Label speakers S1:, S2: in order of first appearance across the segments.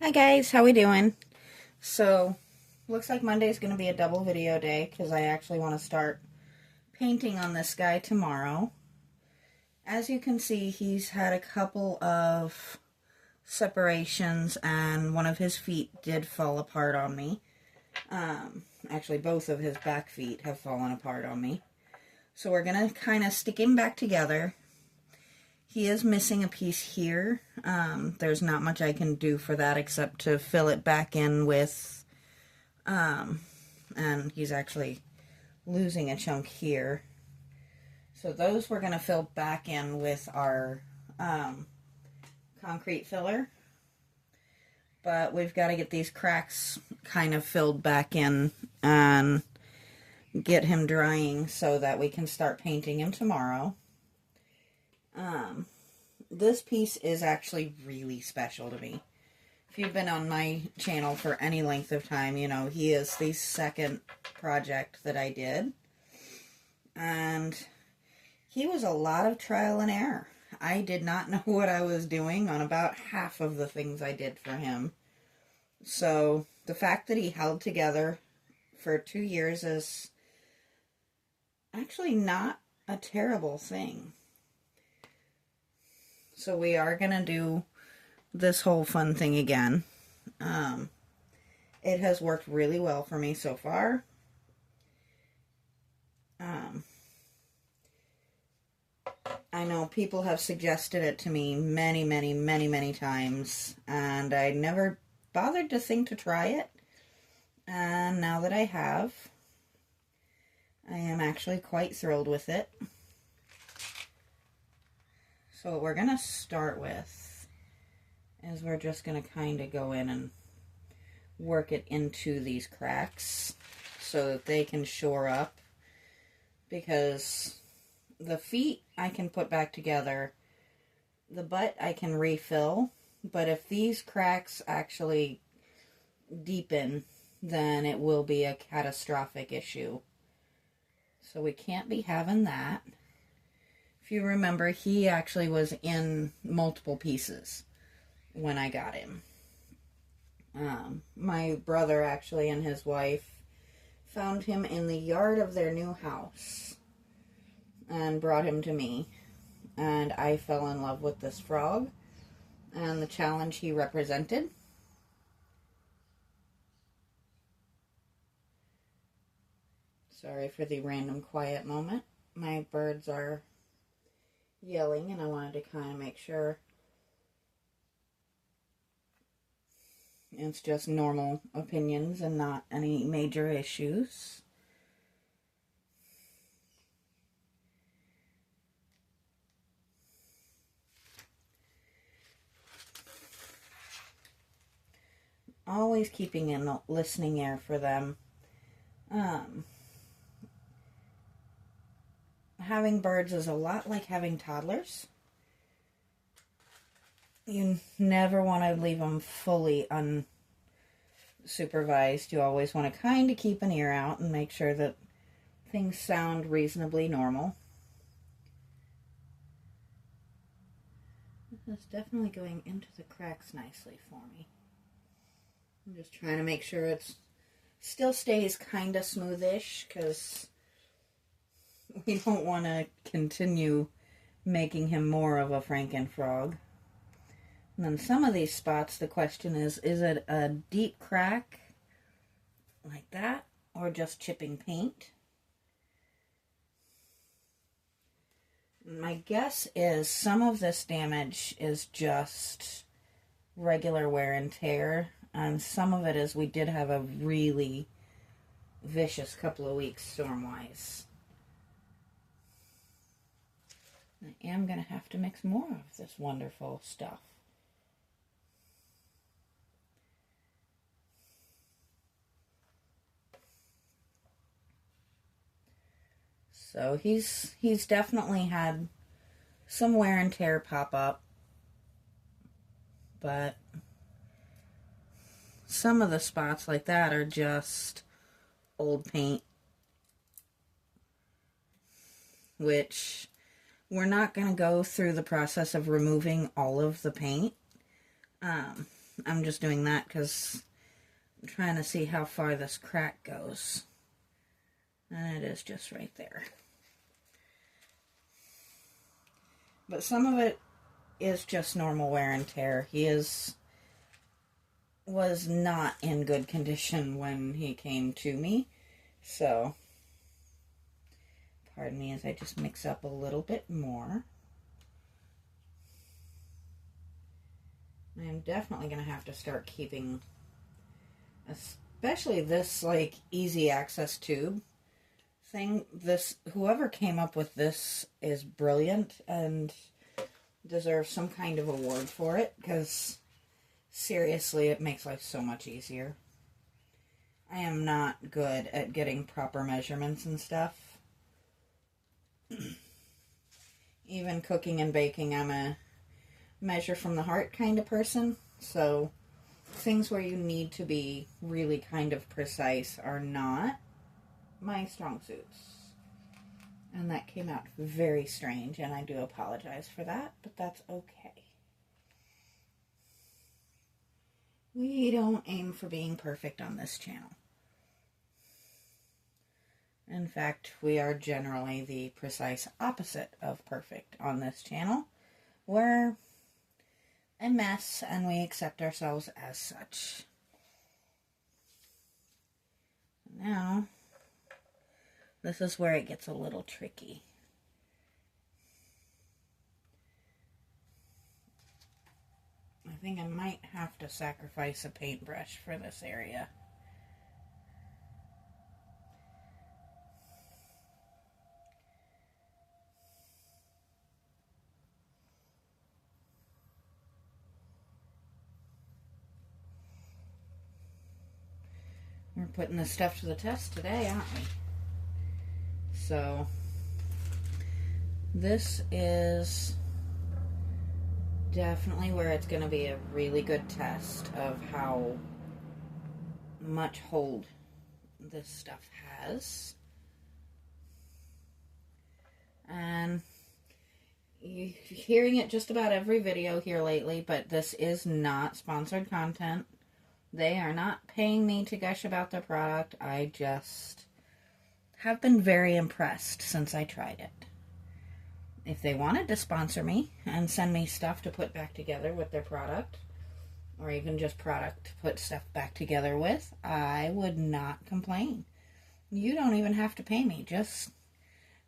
S1: Hi guys, how we doing? So, looks like Monday's going to be a double video day because I actually want to start painting on this guy tomorrow. As you can see, he's had a couple of separations and one of his feet did fall apart on me. Actually, both of his back feet have fallen apart on me. So we're going to kind of stick him back together. He is missing a piece here. There's not much I can do for that except to fill it back in with, and he's actually losing a chunk here. So those we're going to fill back in with our concrete filler. But we've got to get these cracks kind of filled back in and get him drying so that we can start painting him tomorrow. This piece is actually really special to me. If you've been on my channel for any length of time, you know he is the second project that I did. And he was a lot of trial and error. I did not know what I was doing on about half of the things I did for him. So the fact that he held together for 2 years is actually not a terrible thing. So we are going to do this whole fun thing again. It has worked really well for me so far. I know people have suggested it to me many times, and I never bothered to think to try it. And now that I have, I am actually quite thrilled with it. So what we're going to start with is we're just going to kind of go in and work it into these cracks so that they can shore up, because the feet I can put back together, the butt I can refill, but if these cracks actually deepen, then it will be a catastrophic issue. So we can't be having that. If you remember, he actually was in multiple pieces when I got him. My brother actually and his wife found him in the yard of their new house and brought him to me. And I fell in love with this frog and the challenge he represented. Sorry for the random quiet moment. My birds are yelling and I wanted to kind of make sure it's just normal opinions and not any major issues. Always keeping in the listening ear for them. Having birds is a lot like having toddlers. You never want to leave them fully unsupervised. You always want to kind of keep an ear out and make sure that things sound reasonably normal. This is definitely going into the cracks nicely for me. I'm just trying to make sure it still stays kind of smoothish, because we don't want to continue making him more of a Frankenfrog. And then some of these spots, the question is it a deep crack like that, or just chipping paint? My guess is some of this damage is just regular wear and tear, and some of it is we did have a really vicious couple of weeks storm-wise. I am going to have to mix more of this wonderful stuff. So he's definitely had some wear and tear pop up, but some of the spots like that are just old paint, which we're not going to go through the process of removing all of the paint. I'm just doing that because I'm trying to see how far this crack goes. And it is just right there. But some of it is just normal wear and tear. He was not in good condition when he came to me. So, pardon me as I just mix up a little bit more. I am definitely going to have to start keeping, especially this like easy access tube thing. Whoever came up with this is brilliant and deserves some kind of award for it, because seriously, it makes life so much easier. I am not good at getting proper measurements and stuff. Even cooking and baking, I'm a measure from the heart kind of person. So things where you need to be really kind of precise are not my strong suits. And that came out very strange, and I do apologize for that, but that's okay. We don't aim for being perfect on this channel. In fact, we are generally the precise opposite of perfect on this channel. We're a mess, and we accept ourselves as such. Now, this is where it gets a little tricky. I think I might have to sacrifice a paintbrush for this area. We're putting this stuff to the test today, aren't we? So, this is definitely where it's going to be a really good test of how much hold this stuff has. And you're hearing it just about every video here lately, but this is not sponsored content. They are not paying me to gush about their product. I just have been very impressed since I tried it. If they wanted to sponsor me and send me stuff to put back together with their product, or even just product to put stuff back together with, I would not complain. You don't even have to pay me. Just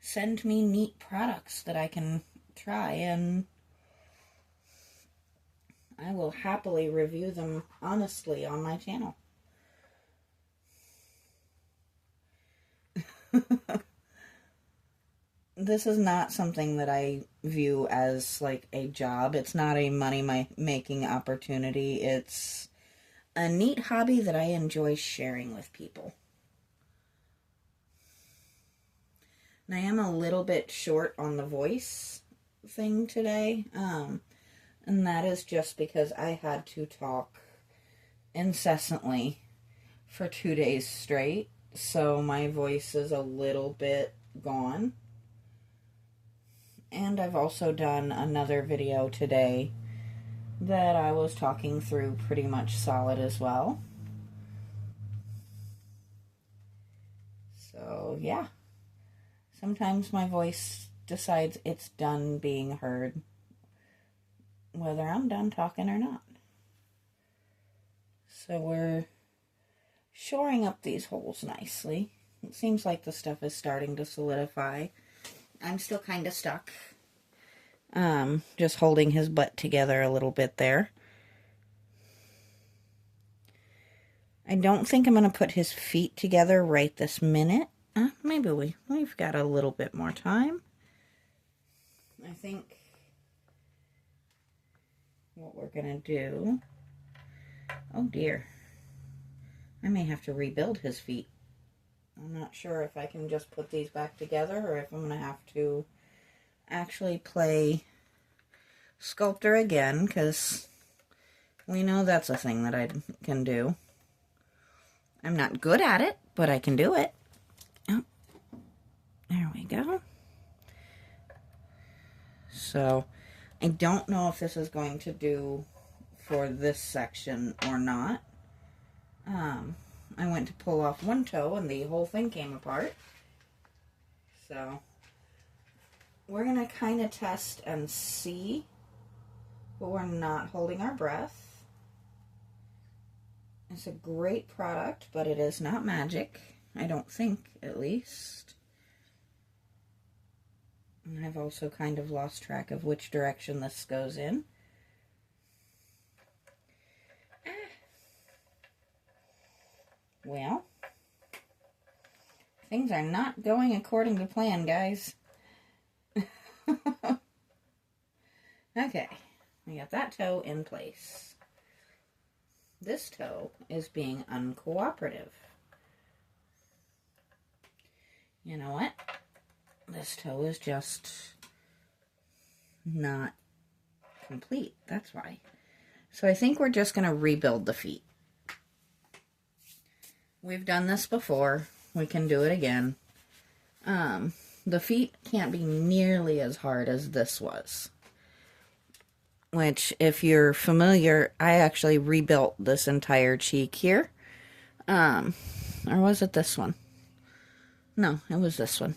S1: send me neat products that I can try, and I will happily review them honestly on my channel. This is not something that I view as like a job. It's not a money-making opportunity. It's a neat hobby that I enjoy sharing with people. And I am a little bit short on the voice thing today. And that is just because I had to talk incessantly for 2 days straight. So my voice is a little bit gone. And I've also done another video today that I was talking through pretty much solid as well. So, yeah. Sometimes my voice decides it's done being heard, whether I'm done talking or not. So we're shoring up these holes nicely. It seems like the stuff is starting to solidify. I'm still kind of stuck. Just holding his butt together a little bit there. I don't think I'm going to put his feet together right this minute. Maybe we've got a little bit more time. I think what we're going to do... Oh dear. I may have to rebuild his feet. I'm not sure if I can just put these back together or if I'm going to have to actually play sculptor again, because we know that's a thing that I can do. I'm not good at it, but I can do it. Oh, there we go. So, I don't know if this is going to do for this section or not. I went to pull off one toe and the whole thing came apart. So we're going to kind of test and see, but we're not holding our breath. It's a great product, but it is not magic. I don't think, at least. And I've also kind of lost track of which direction this goes in. Well, things are not going according to plan, guys. Okay, we got that toe in place. This toe is being uncooperative. You know what? This toe is just not complete. That's why. So I think we're just going to rebuild the feet. We've done this before. We can do it again. The feet can't be nearly as hard as this was. Which, if you're familiar, I actually rebuilt this entire cheek here. Or was it this one? No, it was this one.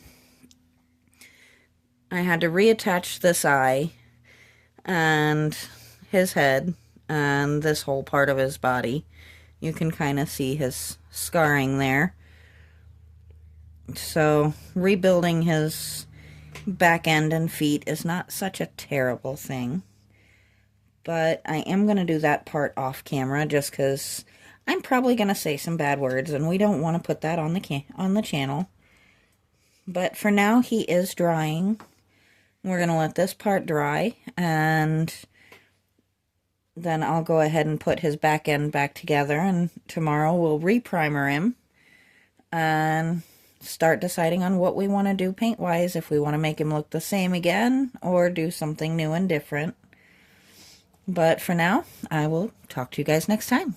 S1: I had to reattach this eye and his head and this whole part of his body. You can kind of see his scarring there. So rebuilding his back end and feet is not such a terrible thing. But I am going to do that part off camera just because I'm probably going to say some bad words and we don't want to put that on the channel. But for now, he is drying. We're going to let this part dry, and then I'll go ahead and put his back end back together, and tomorrow we'll re-primer him and start deciding on what we want to do paint-wise, if we want to make him look the same again or do something new and different. But for now, I will talk to you guys next time.